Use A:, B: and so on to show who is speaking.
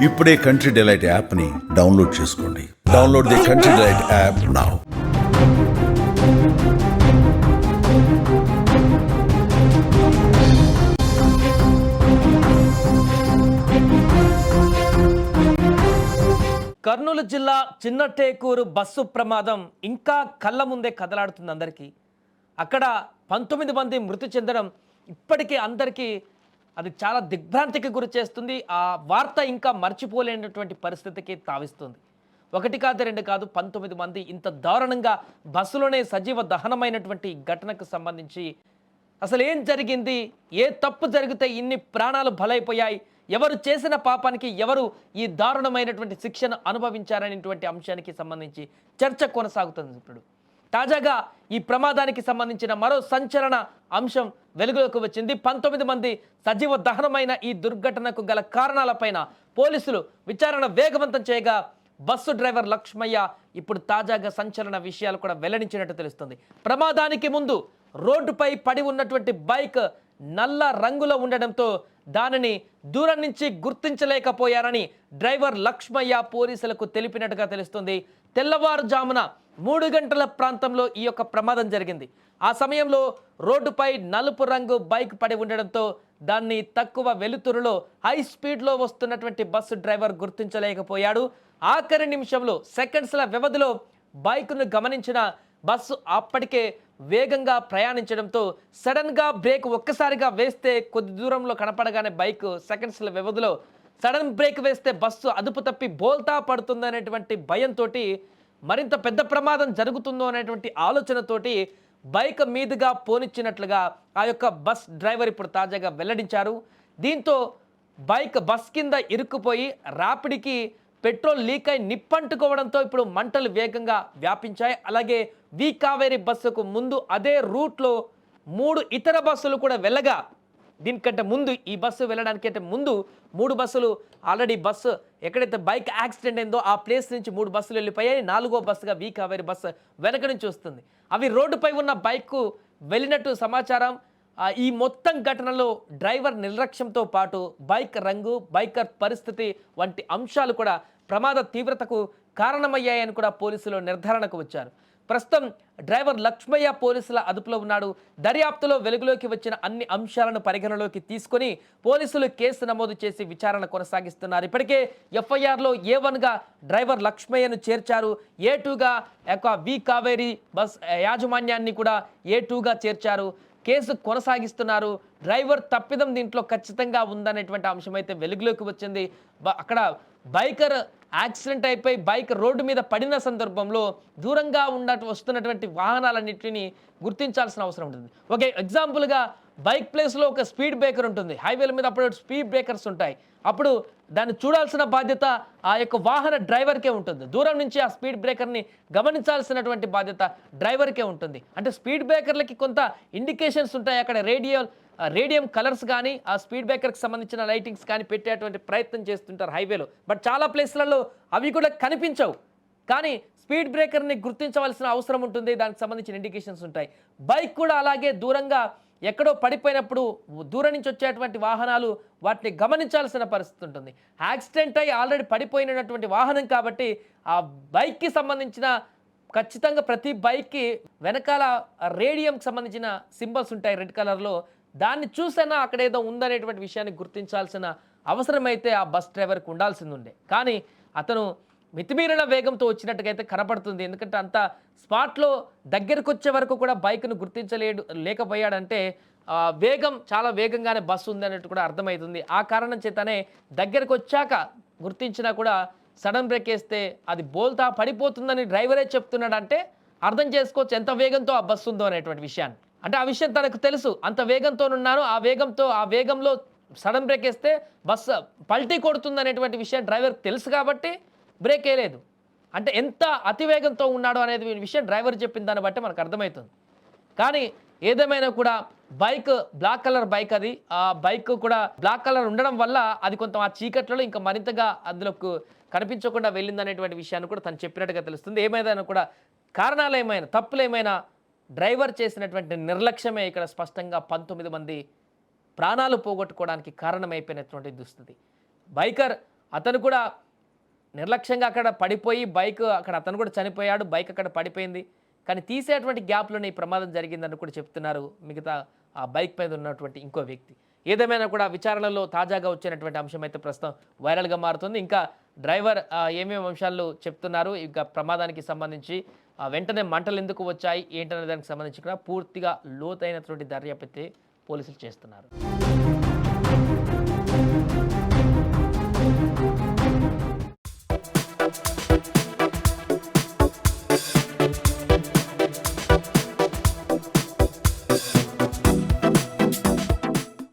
A: ఇప్పుడే country delight యాప్ని download చేసుకోండి. Download the country delight app now.
B: Kurnool జిల్లా చిన్నటేకూరు బస్సు ప్రమాదం ఇంకా కళ్ళ ముందే కదలాడుతుంది అందరికీ. అక్కడ 19 మంది మృతి చెందడం ఇప్పటికీ అందరికీ అది చాలా దిగ్భ్రాంతికి గురి చేస్తుంది. ఆ వార్త ఇంకా మర్చిపోలేనటువంటి పరిస్థితికి తావిస్తుంది. ఒకటి కాదు రెండు కాదు 19 మంది ఇంత దారుణంగా బస్సులోనే సజీవ దహనమైనటువంటి ఘటనకు సంబంధించి అసలు ఏం జరిగింది, ఏ తప్పు జరిగితే ఇన్ని ప్రాణాలు బలైపోయాయి, ఎవరు చేసిన పాపానికి ఎవరు ఈ దారుణమైనటువంటి శిక్షను అనుభవించారనేటువంటి అంశానికి సంబంధించి చర్చ కొనసాగుతుంది. ఇప్పుడు తాజాగా ఈ ప్రమాదానికి సంబంధించిన మరో సంచలన అంశం వెలుగులోకి వచ్చింది. 19 మంది సజీవ దహనమైన ఈ దుర్ఘటనకు గల కారణాలపైన పోలీసులు విచారణ వేగవంతం చేయగా బస్సు డ్రైవర్ లక్ష్మయ్య ఇప్పుడు తాజాగా సంచలన విషయాలు కూడా వెల్లడించినట్టు తెలుస్తుంది. ప్రమాదానికి ముందు రోడ్డుపై పడి ఉన్నటువంటి బైక్ నల్ల రంగులో ఉండడంతో దానిని దూరం నుంచి గుర్తించలేకపోయారని డ్రైవర్ లక్ష్మయ్య పోలీసులకు తెలిపినట్టుగా తెలుస్తుంది. తెల్లవారుజామున 3 గంటల ప్రాంతంలో ఈ యొక్క ప్రమాదం జరిగింది. ఆ సమయంలో రోడ్డుపై నలుపు రంగు బైక్ పడి ఉండడంతో దాన్ని తక్కువ వెలుతురులో హై స్పీడ్లో వస్తున్నటువంటి బస్సు డ్రైవర్ గుర్తించలేకపోయాడు. ఆఖరి నిమిషంలో సెకండ్స్ల వ్యవధిలో బైక్ను గమనించిన బస్సు అప్పటికే వేగంగా ప్రయాణించడంతో సడన్గా బ్రేక్ ఒక్కసారిగా వేస్తే కొద్ది దూరంలో కనపడగానే బైక్ సెకండ్స్ల వ్యవధిలో సడన్ బ్రేక్ వేస్తే బస్సు అదుపు తప్పి బోల్తా పడుతుందనేటువంటి భయంతో మరింత పెద్ద ప్రమాదం జరుగుతుందో అనేటువంటి ఆలోచనతోటి బైక్ మీదుగా పోనిచ్చినట్లుగా ఆ యొక్క బస్ డ్రైవర్ ఇప్పుడు తాజాగా వెల్లడించారు. దీంతో బస్ కింద ఇరుక్కుపోయి ర్యాపిడ్కి పెట్రోల్ లీక్ అయి నిప్పంటుకోవడంతో ఇప్పుడు మంటలు వేగంగా వ్యాపించాయి. అలాగే వి కావేరి బస్సుకు ముందు అదే రూట్లో 3 ఇతర బస్సులు కూడా వెళ్ళగా దీనికంటే ముందు ఈ బస్సు వెళ్ళడానికంటే ముందు 3 బస్సులు ఆల్రెడీ బస్సు ఎక్కడైతే బైక్ యాక్సిడెంట్ అయిందో ఆ ప్లేస్ నుంచి 3 బస్సులు వెళ్ళిపోయాయి. 4వ బస్సుగా వి కావేరి బస్సు వెనక నుంచి వస్తుంది. అవి రోడ్డుపై ఉన్న బైక్కు వెళ్ళినట్టు సమాచారం. ఈ మొత్తం ఘటనలో డ్రైవర్ నిర్లక్ష్యంతో పాటు బైక్ రంగు, బైకర్ పరిస్థితి వంటి అంశాలు కూడా ప్రమాద తీవ్రతకు కారణమయ్యాయని కూడా పోలీసులు నిర్ధారణకు వచ్చారు. ప్రస్తుతం డ్రైవర్ లక్ష్మయ్య పోలీసుల అదుపులో ఉన్నాడు. దర్యాప్తులో వెలుగులోకి వచ్చిన అన్ని అంశాలను పరిగణలోకి తీసుకొని పోలీసులు కేసు నమోదు చేసి విచారణ కొనసాగిస్తున్నారు. ఇప్పటికే ఎఫ్ఐఆర్లో A1గా డ్రైవర్ లక్ష్మయ్యను చేర్చారు. A2గా వి కావేరి బస్ యాజమాన్యాన్ని కూడా A2గా చేర్చారు. కేసు కొనసాగిస్తున్నారు. డ్రైవర్ తప్పిదం దీంట్లో ఖచ్చితంగా ఉందనేటువంటి అంశం అయితే వెలుగులోకి వచ్చింది. అక్కడ బైకర్ యాక్సిడెంట్ అయిపోయి బైక్ రోడ్డు మీద పడిన సందర్భంలో దూరంగా వస్తున్నటువంటి వాహనాలన్నింటినీ గుర్తించాల్సిన అవసరం ఉంటుంది. ఓకే, ఎగ్జాంపుల్గా బైక్ ప్లేస్లో ఒక స్పీడ్ బ్రేకర్ ఉంటుంది. హైవేల మీద అప్పుడు స్పీడ్ బ్రేకర్స్ ఉంటాయి. అప్పుడు దాన్ని చూడాల్సిన బాధ్యత ఆ యొక్క వాహన డ్రైవర్కే ఉంటుంది. దూరం నుంచి ఆ స్పీడ్ బ్రేకర్ని గమనించాల్సినటువంటి బాధ్యత డ్రైవర్కే ఉంటుంది. అంటే స్పీడ్ బ్రేకర్లకి కొంత ఇండికేషన్స్ ఉంటాయి. అక్కడ రేడియం కలర్స్ కానీ ఆ స్పీడ్ బ్రేకర్కి సంబంధించిన లైటింగ్స్ కానీ పెట్టేటువంటి ప్రయత్నం చేస్తుంటారు హైవేలో. బట్ చాలా ప్లేస్లలో అవి కూడా కనిపించవు. కానీ స్పీడ్ బ్రేకర్ని గుర్తించవలసిన అవసరం ఉంటుంది. దానికి సంబంధించిన ఇండికేషన్స్ ఉంటాయి. బైక్ కూడా అలాగే దూరంగా ఎక్కడో పడిపోయినప్పుడు దూరం నుంచి వచ్చేటువంటి వాహనాలు వాటిని గమనించాల్సిన పరిస్థితి ఉంటుంది. యాక్సిడెంట్ అయ్యి ఆల్రెడీ పడిపోయినటువంటి వాహనం కాబట్టి ఆ బైక్కి సంబంధించిన ఖచ్చితంగా ప్రతి బైక్కి వెనకాల రేడియంకి సంబంధించిన సింబల్స్ ఉంటాయి రెడ్ కలర్లో. దాన్ని చూసైనా అక్కడ ఏదో ఉందనేటువంటి విషయాన్ని గుర్తించాల్సిన అవసరం అయితే ఆ బస్ డ్రైవర్కి ఉండాల్సింది ఉండే. కానీ అతను మితిమీరిన వేగంతో వచ్చినట్టుగైతే కనపడుతుంది. ఎందుకంటే అంత స్పాట్లో దగ్గరకు వచ్చే వరకు కూడా బైక్ను లేకపోయాడంటే వేగం చాలా వేగంగానే బస్సు ఉంది అన్నట్టు కూడా అర్థమవుతుంది. ఆ కారణం చేతనే దగ్గరకు వచ్చాక గుర్తించినా కూడా సడన్ బ్రేక్ వేస్తే అది బోల్తా పడిపోతుందని డ్రైవరే చెప్తున్నాడంటే అర్థం చేసుకోవచ్చు ఎంత వేగంతో ఆ బస్సు ఉందో అనేటువంటి విషయాన్ని. అంటే ఆ విషయం తనకు తెలుసు, అంత వేగంతో ఉన్నాను, ఆ వేగంలో సడన్ బ్రేక్ వేస్తే బస్సు పల్టీ కొడుతుంది అనేటువంటి విషయం డ్రైవర్కి తెలుసు కాబట్టి బ్రేక్ వేయలేదు. అంటే ఎంత అతివేగంతో ఉన్నాడో అనేది విషయం డ్రైవర్ చెప్పిన దాన్ని బట్టి మనకు అర్థమవుతుంది. కానీ ఏదేమైనా కూడా బైక్ బ్లాక్ కలర్ బైక్, అది ఆ బైక్ కూడా బ్లాక్ కలర్ ఉండడం వల్ల అది కొంత ఆ చీకట్లలో ఇంకా మరింతగా అందులోకి కనిపించకుండా వెళ్ళిందనేటువంటి విషయాన్ని కూడా తను చెప్పినట్టుగా తెలుస్తుంది. ఏమైనా కూడా కారణాలు ఏమైనా తప్పులు ఏమైనా డ్రైవర్ చేసినటువంటి నిర్లక్ష్యమే ఇక్కడ స్పష్టంగా 19 మంది ప్రాణాలు పోగొట్టుకోవడానికి కారణమైపోయినటువంటి దుస్థితి. బైకర్ అతను కూడా నిర్లక్ష్యంగా అక్కడ పడిపోయి బైక్ అక్కడ అతను కూడా చనిపోయాడు, బైక్ అక్కడ పడిపోయింది. కానీ తీసేటువంటి గ్యాప్లోనే ఈ ప్రమాదం జరిగిందని కూడా చెప్తున్నారు మిగతా ఆ బైక్ మీద ఉన్నటువంటి ఇంకో వ్యక్తి. ఏదేమైనా కూడా విచారణలో తాజాగా వచ్చినటువంటి అంశం అయితే ప్రస్తుతం వైరల్గా మారుతుంది. ఇంకా డ్రైవర్ ఏమేమి అంశాలు చెప్తున్నారు, ఇంకా ప్రమాదానికి సంబంధించి వెంటనే మంటలు ఎందుకు వచ్చాయి ఏంటనే దానికి సంబంధించి కూడా పూర్తిగా లోతైనటువంటి దర్యాప్తు పోలీసులు చేస్తున్నారు.